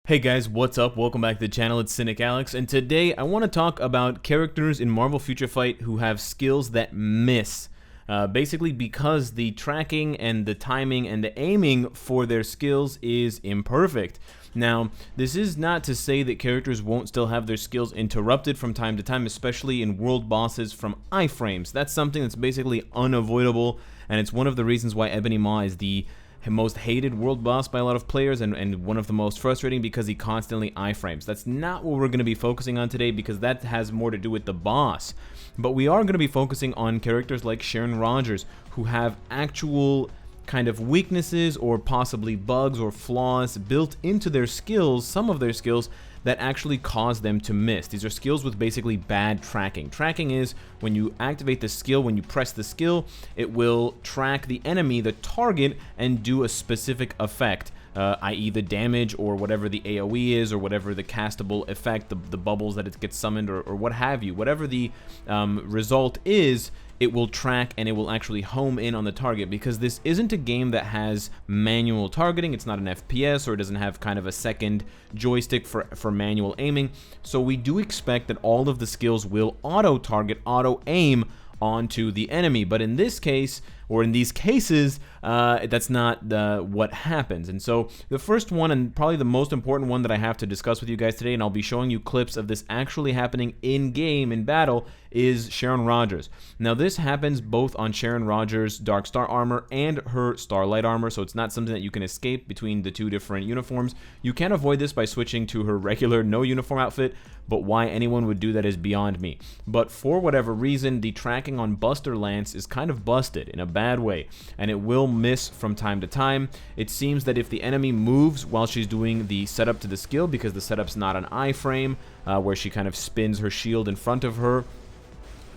Hey guys, what's up? Welcome back to the channel. It's Cynicalex, and today I want to talk about characters in Marvel Future Fight who have skills that miss. Basically because the tracking and the timing and the aiming for their skills is imperfect. Now, this is not to say that characters won't still have their skills interrupted from time to time, especially in world bosses from iframes. That's something that's basically unavoidable, and it's one of the reasons why Ebony Maw is the most hated world boss by a lot of players and one of the most frustrating because he constantly iframes. That's not what we're going to be focusing on today because that has more to do with the boss. But we are going to be focusing on characters like Sharon Rogers who have actual kind of weaknesses or possibly bugs or flaws built into their skills, some of their skills, that actually cause them to miss. These are skills with basically bad tracking. Tracking is when you activate the skill, when you press the skill, it will track the enemy, the target, and do a specific effect, i.e. the damage or whatever the AoE is or whatever the castable effect, the bubbles that it gets summoned or what have you. Whatever the result is, it will track and it will actually home in on the target because this isn't a game that has manual targeting. It's not an FPS or it doesn't have kind of a second joystick for manual aiming. So we do expect that all of the skills will auto-target, auto-aim onto the enemy. But in this case, or in these cases, that's not what happens. And so the first one, and probably the most important one that I have to discuss with you guys today, and I'll be showing you clips of this actually happening in-game, in battle, is Sharon Rogers. Now this happens both on Sharon Rogers' Dark Star armor and her Starlight armor, so it's not something that you can escape between the two different uniforms. You can avoid this by switching to her regular no uniform outfit, but why anyone would do that is beyond me. But for whatever reason, the tracking on Buster Lance is kind of busted in a bad way, and it will miss from time to time. It seems that if the enemy moves while she's doing the setup to the skill, because the setup's not an iframe, where she kind of spins her shield in front of her,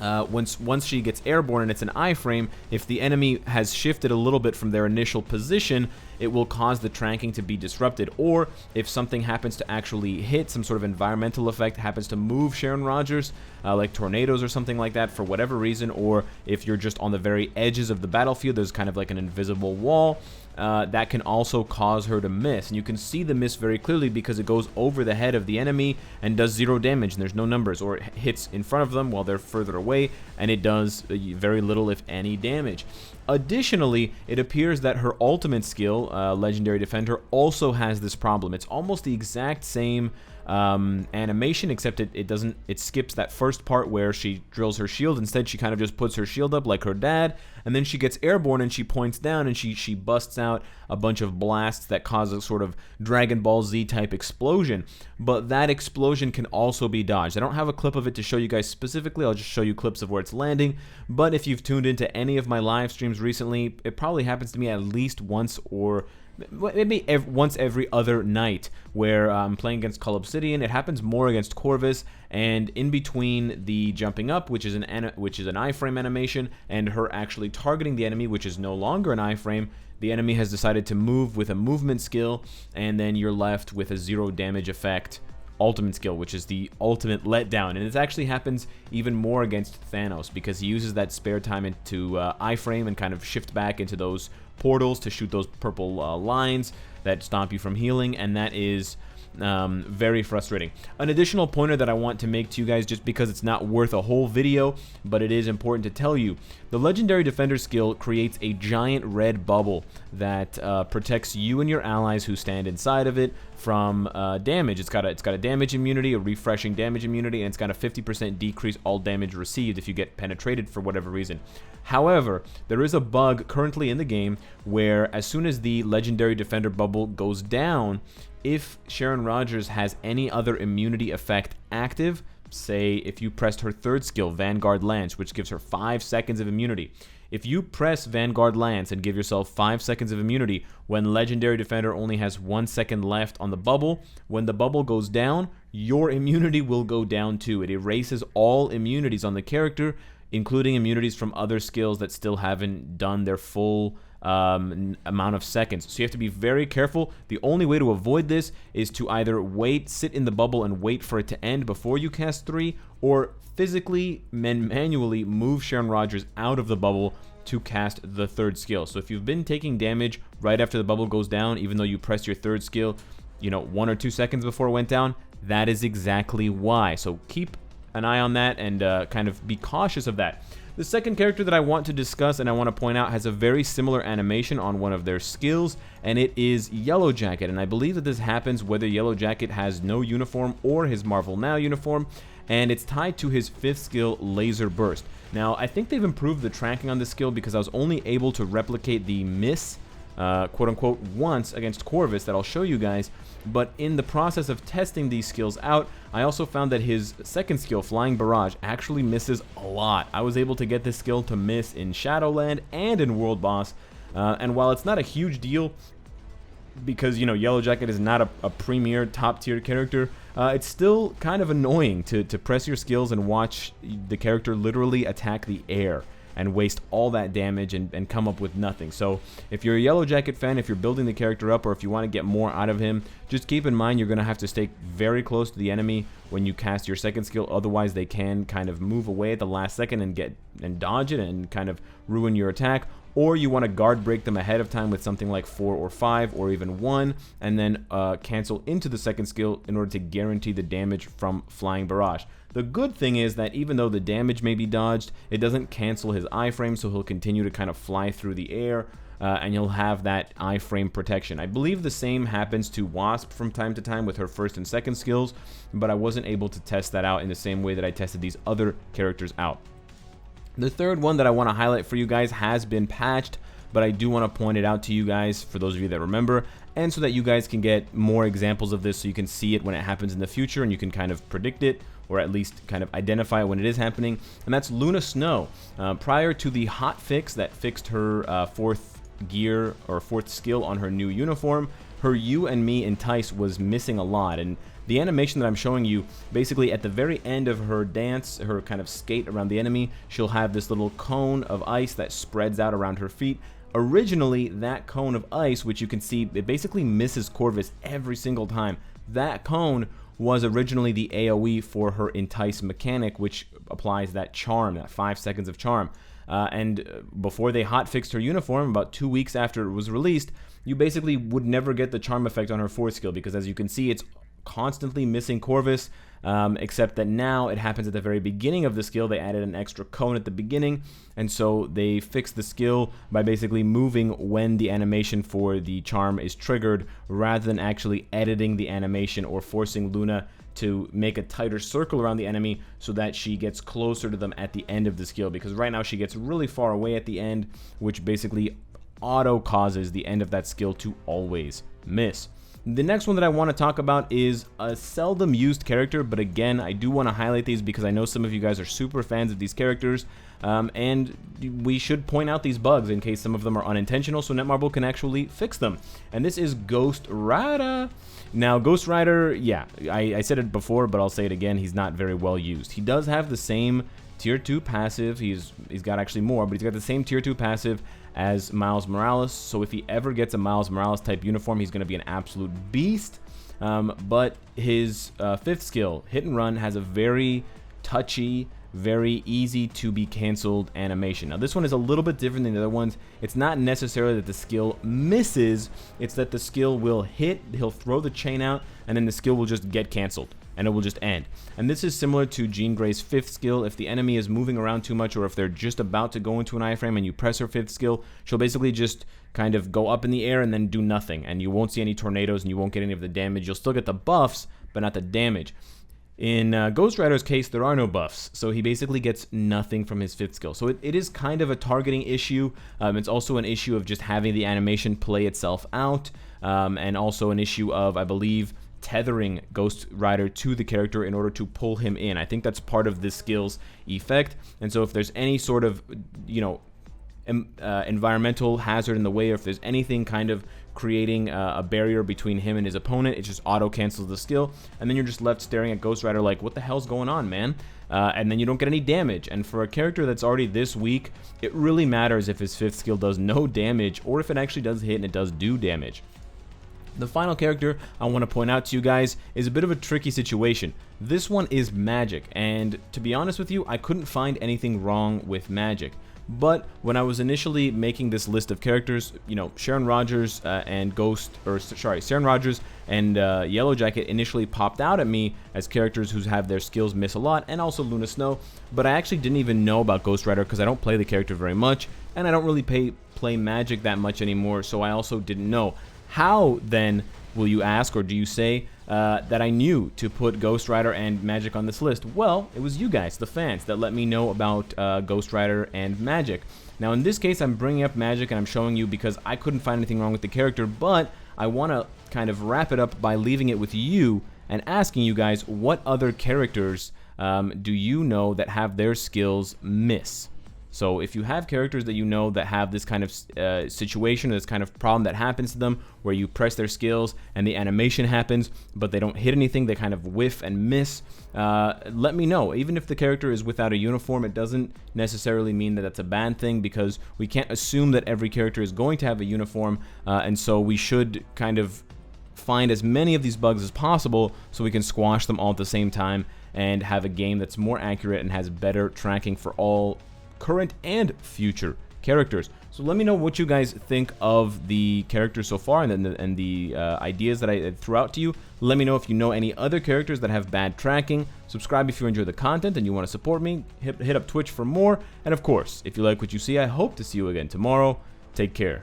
once she gets airborne and it's an iframe, if the enemy has shifted a little bit from their initial position, it will cause the tracking to be disrupted. Or if something happens to actually hit, some sort of environmental effect happens to move Sharon Rogers, like tornadoes or something like that for whatever reason, or if you're just on the very edges of the battlefield, there's kind of like an invisible wall, that can also cause her to miss. And you can see the miss very clearly because it goes over the head of the enemy and does 0 damage, and there's no numbers, or it hits in front of them while they're further away, and it does very little, if any, damage. Additionally, it appears that her ultimate skill, Legendary Defender, also has this problem. It's almost the exact same animation, except it skips that first part where she drills her shield. Instead, she kind of just puts her shield up like her dad, and then she gets airborne and she points down and she busts out a bunch of blasts that cause a sort of Dragon Ball Z type explosion. But that explosion can also be dodged. I don't have a clip of it to show you guys specifically. I'll just show you clips of where it's landing. But if you've tuned into any of my live streams recently, it probably happens to me at least once, or maybe once every other night, where I'm playing against Call Obsidian. It happens more against Corvus, and in between the jumping up, which is an iframe animation, and her actually targeting the enemy, which is no longer an iframe, the enemy has decided to move with a movement skill, and then you're left with a 0 damage effect ultimate skill, which is the ultimate letdown. And it actually happens even more against Thanos because he uses that spare time into iframe and kind of shift back into those portals to shoot those purple lines that stop you from healing, and that is very frustrating. An additional pointer that I want to make to you guys, just because it's not worth a whole video, but it is important to tell you, the Legendary Defender skill creates a giant red bubble that protects you and your allies who stand inside of it from damage. It's got a damage immunity, a refreshing damage immunity, and it's got a 50% decrease all damage received if you get penetrated for whatever reason. However, there is a bug currently in the game where as soon as the Legendary Defender bubble goes down, if Sharon Rogers has any other immunity effect active, say if you pressed her third skill, Vanguard Lance, which gives her 5 seconds of immunity. If you press Vanguard Lance and give yourself 5 seconds of immunity when Legendary Defender only has 1 second left on the bubble, when the bubble goes down, your immunity will go down too. It erases all immunities on the character, including immunities from other skills that still haven't done their full amount of seconds. So you have to be very careful. The only way to avoid this is to either sit in the bubble and wait for it to end before you cast 3, or physically manually move Sharon Rogers out of the bubble to cast the third skill. So if you've been taking damage right after the bubble goes down, even though you press your third skill, 1 or 2 seconds before it went down, that is exactly why. So keep an eye on that and kind of be cautious of that. The second character that I want to discuss and I want to point out has a very similar animation on one of their skills, and it is Yellowjacket. And I believe that this happens whether Yellowjacket has no uniform or his Marvel Now uniform, and it's tied to his 5th skill, Laser Burst. Now, I think they've improved the tracking on this skill because I was only able to replicate the miss, quote-unquote, once against Corvus that I'll show you guys, but in the process of testing these skills out, I also found that his second skill, Flying Barrage, actually misses a lot. I was able to get this skill to miss in Shadowland and in World Boss, and while it's not a huge deal, because, Yellowjacket is not a premier top-tier character, it's still kind of annoying to press your skills and watch the character literally attack the air and waste all that damage and come up with nothing. So if you're a Yellowjacket fan, if you're building the character up, or if you want to get more out of him, just keep in mind you're going to have to stay very close to the enemy when you cast your second skill. Otherwise, they can kind of move away at the last second and dodge it and kind of ruin your attack. Or you want to guard break them ahead of time with something like 4 or 5 or even 1, and then cancel into the second skill in order to guarantee the damage from Flying Barrage. The good thing is that even though the damage may be dodged, it doesn't cancel his iframe, so he'll continue to kind of fly through the air, and you'll have that iframe protection. I believe the same happens to Wasp from time to time with her first and second skills, but I wasn't able to test that out in the same way that I tested these other characters out. The third one that I want to highlight for you guys has been patched, but I do want to point it out to you guys for those of you that remember, and so that you guys can get more examples of this so you can see it when it happens in the future and you can kind of predict it, or at least kind of identify when it is happening, and that's Luna Snow. Prior to the hot fix that fixed her 4th gear or 4th skill on her new uniform, her You and Me Entice was missing a lot, and the animation that I'm showing you, basically at the very end of her dance, her kind of skate around the enemy, she'll have this little cone of ice that spreads out around her feet. Originally, that cone of ice, which you can see, it basically misses Corvus every single time. That cone was originally the AoE for her Entice mechanic, which applies that charm, that 5 seconds of charm. And before they hotfixed her uniform, about 2 weeks after it was released, you basically would never get the charm effect on her 4th skill, because as you can see, it's constantly missing Corvus, except that now it happens at the very beginning of the skill. They added an extra cone at the beginning, and so they fixed the skill by basically moving when the animation for the charm is triggered, rather than actually editing the animation or forcing Luna to make a tighter circle around the enemy so that she gets closer to them at the end of the skill, because right now she gets really far away at the end, which basically auto causes the end of that skill to always miss. The next one that I want to talk about is a seldom used character, but again, I do want to highlight these because I know some of you guys are super fans of these characters, and we should point out these bugs in case some of them are unintentional so Netmarble can actually fix them. And this is Ghost Rider. Now, Ghost Rider, yeah, I said it before, but I'll say it again, he's not very well used. He does have the same Tier 2 passive, he's got actually more, but he's got the same Tier 2 passive as Miles Morales, so if he ever gets a Miles Morales type uniform, he's going to be an absolute beast. But his 5th skill, Hit and Run, has a very touchy, very easy to be canceled animation. Now this one is a little bit different than the other ones. It's not necessarily that the skill misses, it's that the skill will hit, he'll throw the chain out, and then the skill will just get canceled, and it will just end. And this is similar to Jean Grey's 5th skill. If the enemy is moving around too much, or if they're just about to go into an iframe and you press her 5th skill, she'll basically just kind of go up in the air and then do nothing, and you won't see any tornadoes and you won't get any of the damage. You'll still get the buffs, but not the damage. In Ghost Rider's case, there are no buffs, so he basically gets nothing from his 5th skill. So it is kind of a targeting issue. It's also an issue of just having the animation play itself out, and also an issue of, I believe, tethering Ghost Rider to the character in order to pull him in. I think that's part of this skill's effect, and so if there's any sort of, environmental hazard in the way, or if there's anything kind of creating a barrier between him and his opponent, it just auto cancels the skill, and then you're just left staring at Ghost Rider like, what the hell's going on, man? And then you don't get any damage. And for a character that's already this weak, it really matters if his 5th skill does no damage, or if it actually does hit and it does do damage. The final character I want to point out to you guys is a bit of a tricky situation. This one is Magic, and to be honest with you, I couldn't find anything wrong with Magic. But when I was initially making this list of characters, you know, Sharon Rogers and Yellowjacket initially popped out at me as characters who have their skills miss a lot, and also Luna Snow. But I actually didn't even know about Ghost Rider because I don't play the character very much, and I don't really play Magic that much anymore, so I also didn't know. How then, will you ask, or do you say, that I knew to put Ghost Rider and Magic on this list? Well, it was you guys, the fans, that let me know about Ghost Rider and Magic. Now, in this case, I'm bringing up Magic and I'm showing you because I couldn't find anything wrong with the character, but I want to kind of wrap it up by leaving it with you and asking you guys, what other characters do you know that have their skills miss? So if you have characters that you know that have this kind of situation, this kind of problem that happens to them, where you press their skills and the animation happens, but they don't hit anything, they kind of whiff and miss, let me know. Even if the character is without a uniform, it doesn't necessarily mean that that's a bad thing, because we can't assume that every character is going to have a uniform, and so we should kind of find as many of these bugs as possible so we can squash them all at the same time and have a game that's more accurate and has better tracking for all current and future characters. So let me know what you guys think of the characters so far and the ideas that I threw out to you. Let me know if you know any other characters that have bad tracking. Subscribe if you enjoy the content and you want to support me. Hit up Twitch for more. And of course, if you like what you see, I hope to see you again tomorrow. Take care.